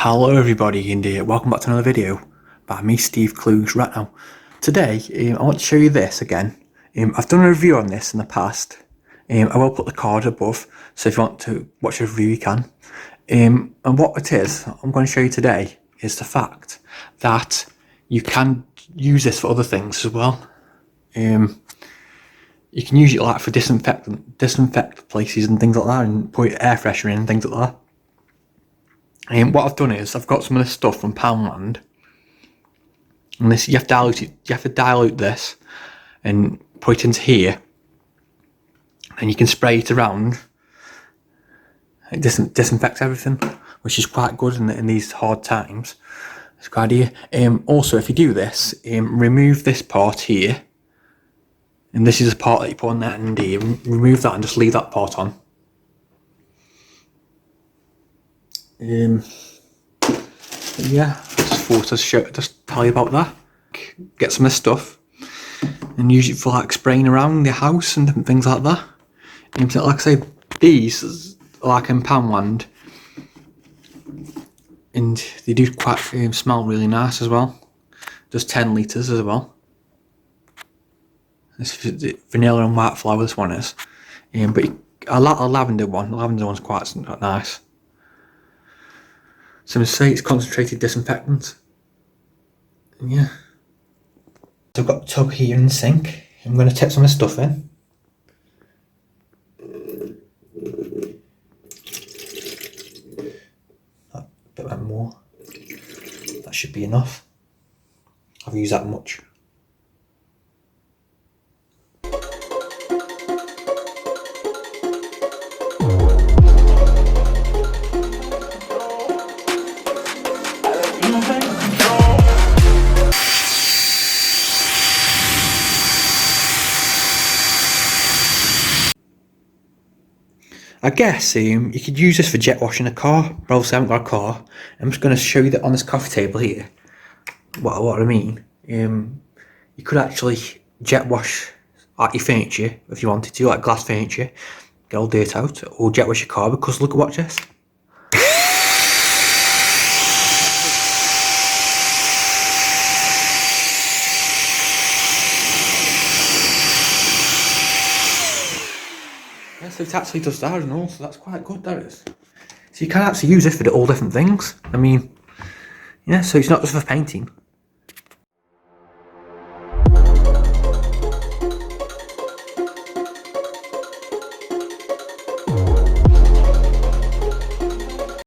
Hello everybody and welcome back to another video by me, Steve Clues. Right now, today I want to show you this again. I've done a review on this in the past. I will put the card above, so if you want to watch a review you can. And what it is, I'm going to show you today is the fact that you can use this for other things as well. You can use it like for disinfect places and things like that, and put air freshener in and things like that. And what I've done is I've got some of this stuff from Poundland, and this you have to dilute this and put it into here, and you can spray it around. It disinfects everything, which is quite good in these hard times. It's a good idea. Also, if you do this, remove this part here, and this is the part that you put on that end here. Remove that and just leave that part on. Yeah, just tell you about that. Get some of this stuff and use it for like spraying around the house and different things like that. Like I say, these are like in Poundland, and they do quite smell really nice as well. Just 10 litres as well. This is vanilla and white flower, this one is. But I like the lavender one. The lavender one's quite nice. So I'm going to say it's concentrated disinfectant. And yeah. So I've got a tub here in the sink. I'm going to tip some of the stuff in. A bit more. That should be enough. I've used that much. I guess you could use this for jet washing a car, but obviously I haven't got a car. I'm just going to show you that on this coffee table here. What I mean, you could actually jet wash like your furniture if you wanted to, like glass furniture, get all dirt out, or jet wash your car, because look, watch this. So it actually does that and all, so that's quite good, that is. So you can actually use this for all different things. I mean, yeah, so it's not just for painting.